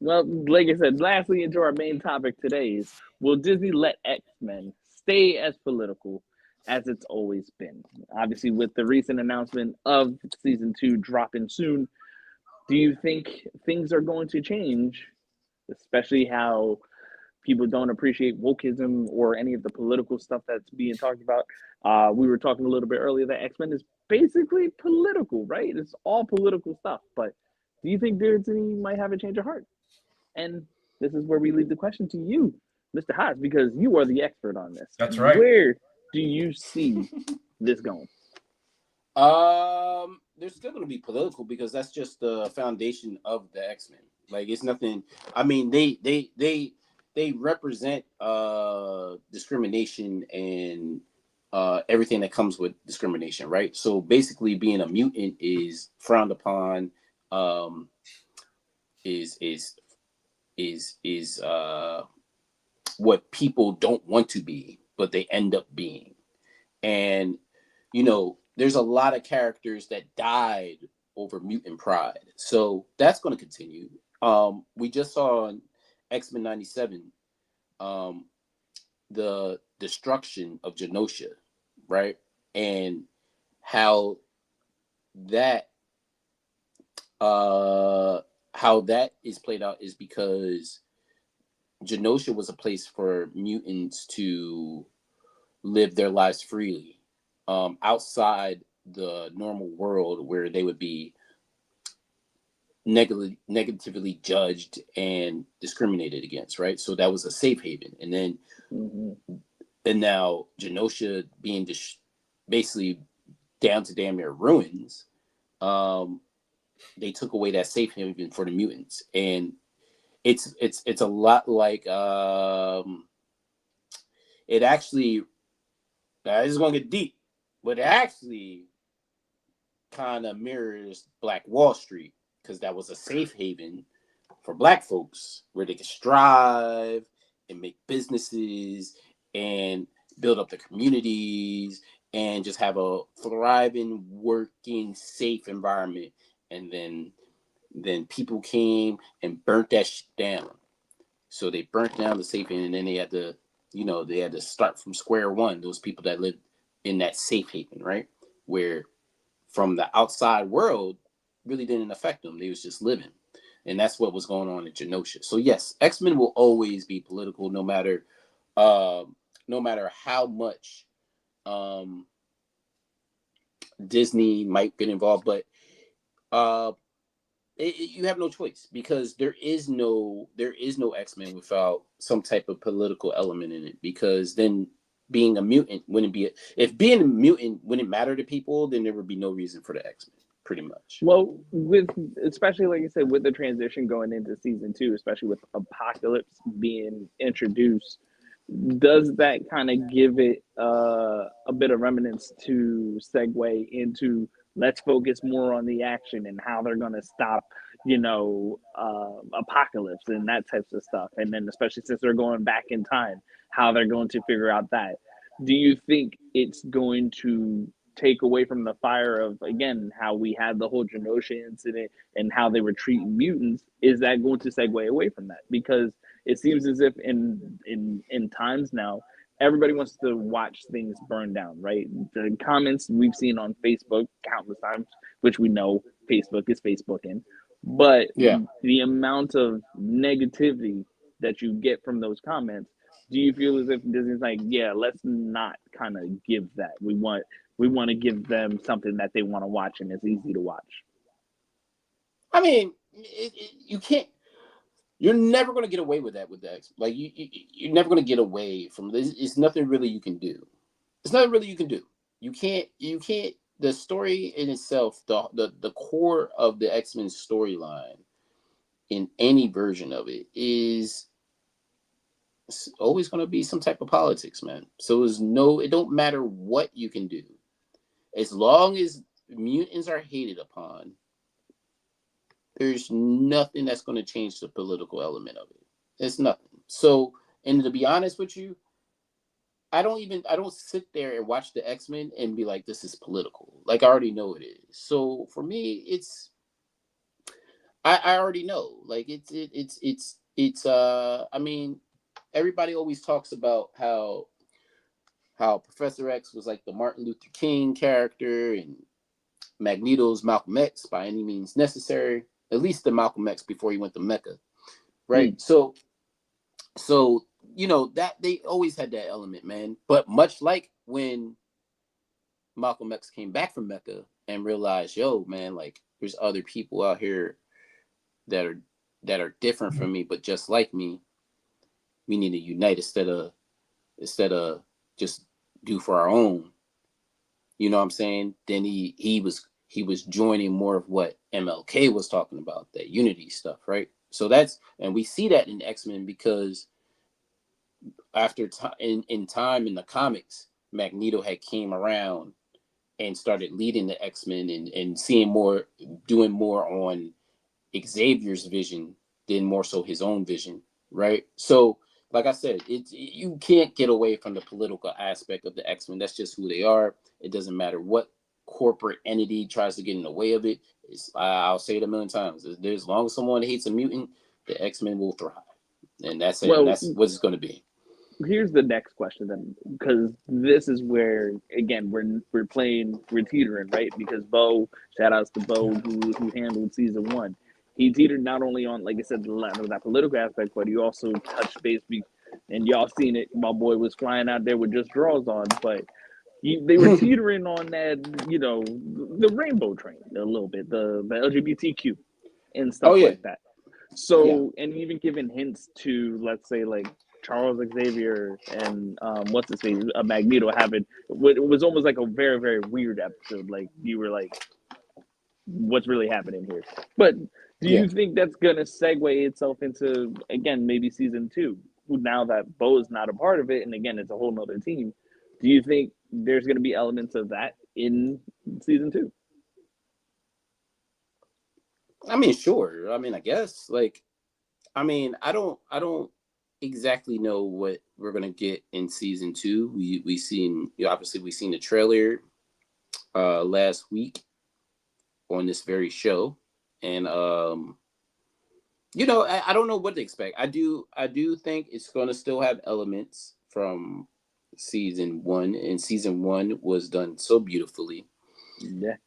Well, like I said, lastly, into our main topic today is: will Disney let X-Men stay as political as it's always been? Obviously, with the recent announcement of season 2 dropping soon, do you think things are going to change, especially how people don't appreciate wokeism or any of the political stuff that's being talked about? We were talking a little bit earlier that X-Men is basically political, right? It's all political stuff. But do you think Disney might have a change of heart? And this is where we leave the question to you, Mr. Haas, because you are the expert on this. That's right. Where do you see this going? There's still going to be political because that's just the foundation of the X-Men. Like it's nothing. I mean, they represent discrimination and everything that comes with discrimination, right? So basically, being a mutant is frowned upon. Is what people don't want to be, but they end up being. And there's a lot of characters that died over mutant pride, so that's going to continue. We just saw in X-Men 97 the destruction of Genosha, right? And how that is played out is because Genosha was a place for mutants to live their lives freely, outside the normal world where they would be negatively judged and discriminated against, right? So that was a safe haven. And then and now Genosha being basically down to damn near ruins, they took away that safe haven for the mutants. And it's a lot like it actually, this is going to get deep, but it actually kind of mirrors Black Wall Street, because that was a safe haven for Black folks where they could strive and make businesses and build up the communities, and just have a thriving, working, safe environment. And then people came and burnt that shit down. So they burnt down the safe, and then they had to, they had to start from square one. Those people that lived in that safe haven, right? Where from the outside world really didn't affect them. They was just living. And that's what was going on in Genosha. So yes, X-Men will always be political, no matter how much Disney might get involved. But you have no choice, because there is no X-Men without some type of political element in it, because then being a mutant wouldn't be if being a mutant wouldn't matter to people, then there would be no reason for the X-Men, pretty much. Well, especially like you said, with the transition going into season 2, especially with Apocalypse being introduced, does that kind of give it a bit of remnants to segue into, let's focus more on the action and how they're going to stop, Apocalypse and that types of stuff. And then especially since they're going back in time, how they're going to figure out that. Do you think it's going to take away from the fire of, again, how we had the whole Genosha incident and how they were treating mutants? Is that going to segue away from that? Because it seems as if in times now, everybody wants to watch things burn down, right? The comments we've seen on Facebook countless times, which we know Facebook is Facebooking, but the amount of negativity that you get from those comments, do you feel as if Disney's like, yeah, let's not kind of give that? We want to give them something that they want to watch and it's easy to watch. I mean, you can't. You're never going to get away with that with the X. Like you're never going to get away from this. It's nothing really you can do. It's nothing really you can do. You can't. The story in itself, the core of the X-Men storyline, in any version of it, is always going to be some type of politics, man. So it don't matter what you can do, as long as mutants are hated upon. There's nothing that's going to change the political element of it. It's nothing. So, and to be honest with you, I don't sit there and watch the X-Men and be like, this is political. Like, I already know it is. So for me, I already know. Like, I mean, everybody always talks about how Professor X was like the Martin Luther King character and Magneto's Malcolm X by any means necessary. At least the Malcolm X before he went to Mecca, right? So that they always had that element, man. But much like when Malcolm X came back from Mecca and realized, yo, man, like there's other people out here that are different from me, but just like me. We need to unite instead of just do for our own. You know what I'm saying? Then he was joining more of what MLK was talking about, that unity stuff, right? So and we see that in X-Men, because after in time in the comics, Magneto had came around and started leading the X-Men and doing more on Xavier's vision than more so his own vision, right? So like I said, you can't get away from the political aspect of the X-Men. That's just who they are. It doesn't matter what corporate entity tries to get in the way of it. I'll say it a million times. As long as someone hates a mutant, the X-Men will thrive. And that's it. Well, that's what it's going to be. Here's the next question then, because this is where, again, we're teetering, right? Because Bo, shout outs to Bo, who handled season 1. He teetered not only on, like I said, that political aspect, but he also touched base, and y'all seen it. My boy was flying out there with just drawers on, but they were teetering on that, the rainbow train a little bit, the LGBTQ and stuff like that. So, and even giving hints to, let's say, like Charles Xavier and what's his face, Magneto having, it was almost like a very, very weird episode. Like you were like, what's really happening here? But do you think that's going to segue itself into, again, maybe season 2, now that Bo is not a part of it, and again, it's a whole nother team? Do you think there's going to be elements of that in season 2? I mean, sure. I mean, I guess, like, I mean, I don't, exactly know what we're gonna get in season 2. We seen, obviously we seen the trailer last week on this very show, and I don't know what to expect. I do think it's gonna still have elements from season 1, and season 1 was done so beautifully. Yeah.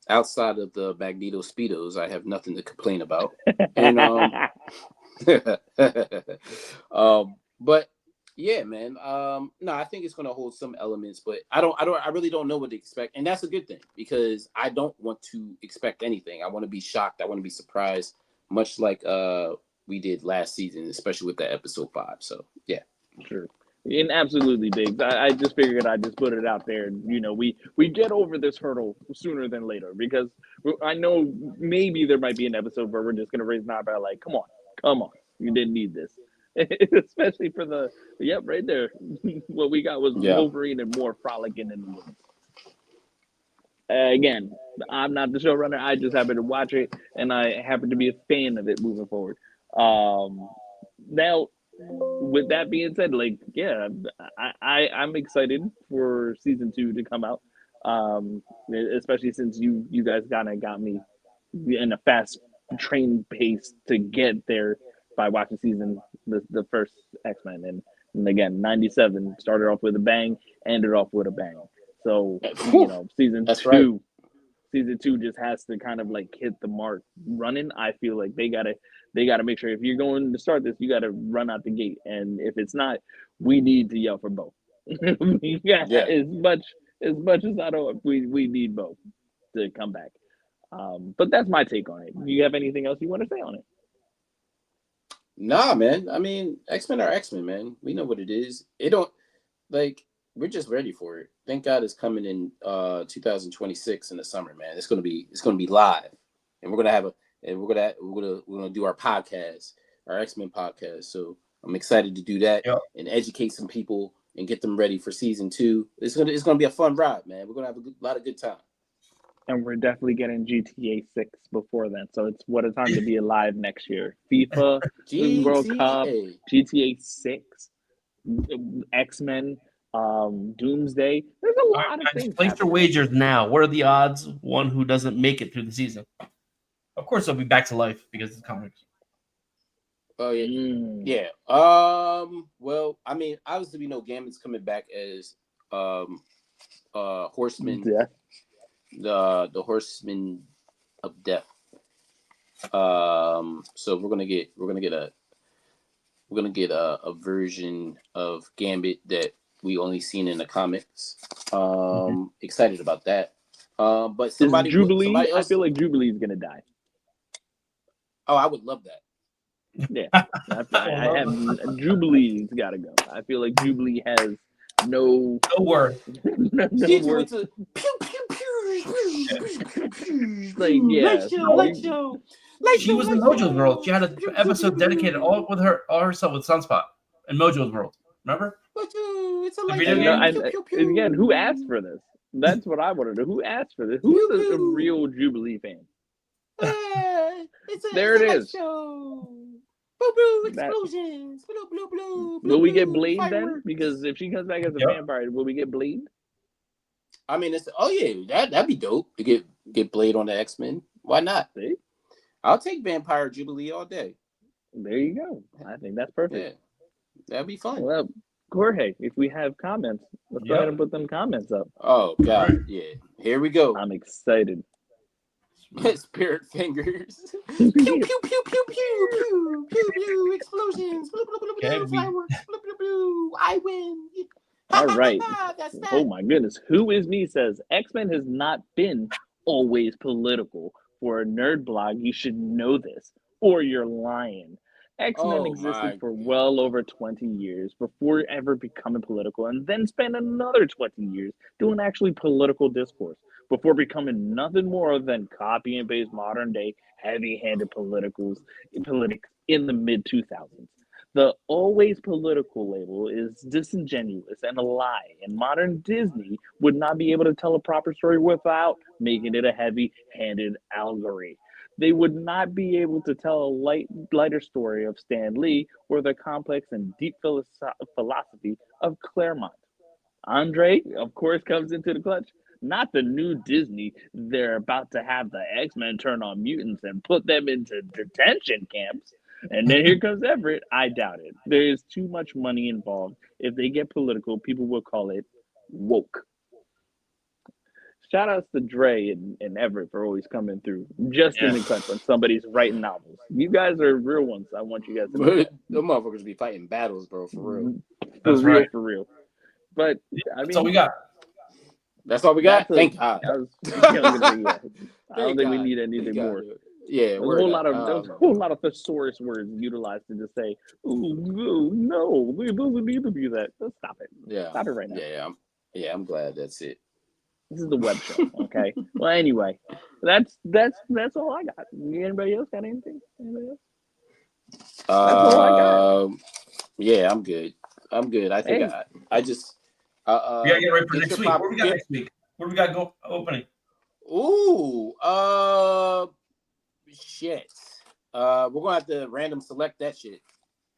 Outside of the Magneto Speedos, I have nothing to complain about. And but yeah, man. No, I think it's gonna hold some elements, but I really don't know what to expect, and that's a good thing because I don't want to expect anything. I want to be shocked. I want to be surprised, much like we did last season, especially with that episode 5. So yeah, sure. And absolutely, Biggs. I just figured I'd just put it out there. We get over this hurdle sooner than later because I know maybe there might be an episode where we're just gonna raise an eyebrow, like, come on, you didn't need this, especially for the right there. What we got was Wolverine and more frolicking in the woods. Again, I'm not the showrunner. I just happen to watch it, and I happen to be a fan of it moving forward. Now, with that being said, I'm excited for season 2 to come out, especially since you guys kind of got me in a fast train pace to get there by watching the first X-Men, and again, 97 started off with a bang, ended off with a bang. So season 2. Season 2 just has to kind of hit the mark running. I feel like they gotta make sure if you're going to start this, you gotta run out the gate. And if it's not, we need to yell for both. As much as I don't, we need both to come back. But that's my take on it. Do you have anything else you want to say on it? Nah, man. I mean, X-Men are X-Men, man. We know what it is. We're just ready for it. Thank God it's coming in 2026 in the summer, man. It's gonna be live, and we're gonna do our podcast, our X-Men podcast. So I'm excited to do that and educate some people and get them ready for season 2. It's gonna be a fun ride, man. We're gonna have a lot of good time. And we're definitely getting GTA 6 before then. So it's what a time to be alive next year. FIFA, World Cup, GTA 6, X-Men. Doomsday. There's a lot of things. Place your wagers now. What are the odds one who doesn't make it through the season? Of course, they'll be back to life because it's comics. Oh yeah, yeah. Well, I mean, obviously we know Gambit's coming back as Horseman. Yeah. The Horseman of Death. So we're gonna get a version of Gambit that we only seen in the comics. Excited about that. But somebody else, I feel like Jubilee is gonna die. Oh, I would love that. Yeah, I have Jubilee's gotta go. I feel like Jubilee has no word. no word. She was in Mojo's World. She had an episode dedicated all herself with Sunspot in Mojo's World. Remember? Again, who asked for this? That's what I want to know. Who asked for this? Who's a real Jubilee fan? There it is. Explosions. Will we get Blade then? Because if she comes back as a vampire, will we get Blade? I mean, that'd be dope to get Blade on the X-Men. Why not? See? I'll take Vampire Jubilee all day. There you go. I think that's perfect. Yeah, that'd be fun. Well, Jorge, if we have comments, let's go ahead and put them comments up. Oh God, yeah. Here we go. I'm excited. Spirit fingers. Pew pew pew pew pew pew pew pew. Explosions. Fireworks. I win. All right. Oh my goodness. Who is me says X-Men has not been always political. For a nerd blog, you should know this, or you're lying. X-Men existed for well over 20 years before ever becoming political, and then spent another 20 years doing actually political discourse before becoming nothing more than copy and paste modern day heavy-handed politics in the mid-2000s. The always political label is disingenuous and a lie, and modern Disney would not be able to tell a proper story without making it a heavy-handed allegory. they would not be able to tell a lighter story of Stan Lee or the complex and deep philosophy of Claremont. Andre, of course, comes into the clutch. Not the new Disney. They're about to have the X-Men turn on mutants and put them into detention camps. And then here comes Everett. I doubt it. There is too much money involved. If they get political, people will call it woke. Shout outs to Dre and Everett for always coming through just in the clutch when somebody's writing novels. You guys are real ones. I want you guys to know. Those motherfuckers be fighting battles, bro, for real. For real. But I mean, that's all we got. That's all we got. Thank God. I don't think we need anything more. Yeah, there's a whole lot of thesaurus words utilized to just say, "Oh no, we doesn't need to be that." Let's stop it. Yeah, stop it right now. I'm glad that's it. This is the web show, okay? Well, anyway, that's all I got. Anybody else got anything? Anybody else? That's all I got. Yeah, I'm good. I think I just. Yeah, get ready for next week. What we got next week? What we got opening? Ooh, shit. We're gonna have to random select that shit.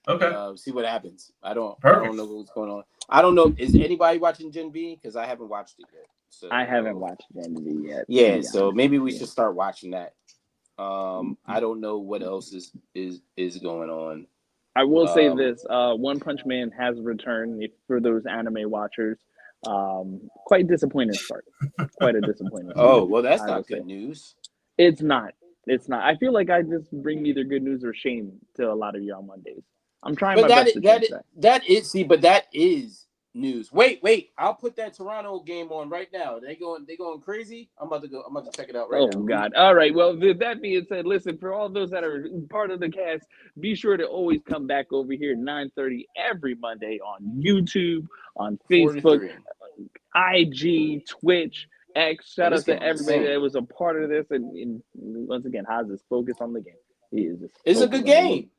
Okay. See what happens. I don't know what's going on. I don't know. Is anybody watching Gen V? Because I haven't watched it yet. So I haven't watched Gen V yet. Yeah, so maybe we should start watching that. I don't know what else is going on. I will say this: One Punch Man has returned for those anime watchers. Quite disappointing start. Quite a disappointing start. Oh well, that's not good news. It's not. It's not. I feel like I just bring either good news or shame to a lot of you on Mondays. I'm trying my best to change that. That is news. Wait. I'll put that Toronto game on right now. They going crazy. I'm about to check it out right now. Oh God. All right. Well, with that being said, listen, for all those that are part of the cast, be sure to always come back over here at 9:30 every Monday on YouTube, on Facebook, IG, Twitch, X. Shout out to everybody that was a part of this. And once again, Haas is focused on the game. He is. It's a good game.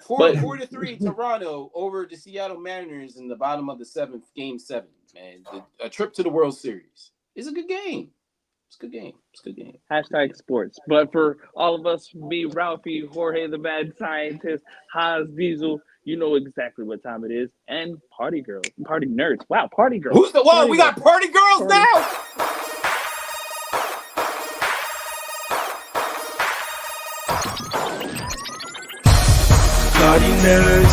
4-3 Toronto over the Seattle Mariners in the bottom of the game 7. Man, a trip to the World Series. It's a good game. It's a good game. Hashtag sports. But for all of us, me, Ralphie, Jorge the Mad Scientist, Haas Diesel, you know exactly what time it is. And party girls, party nerds. Wow, party girls. Who's the one? We got party girls now. Party nerds.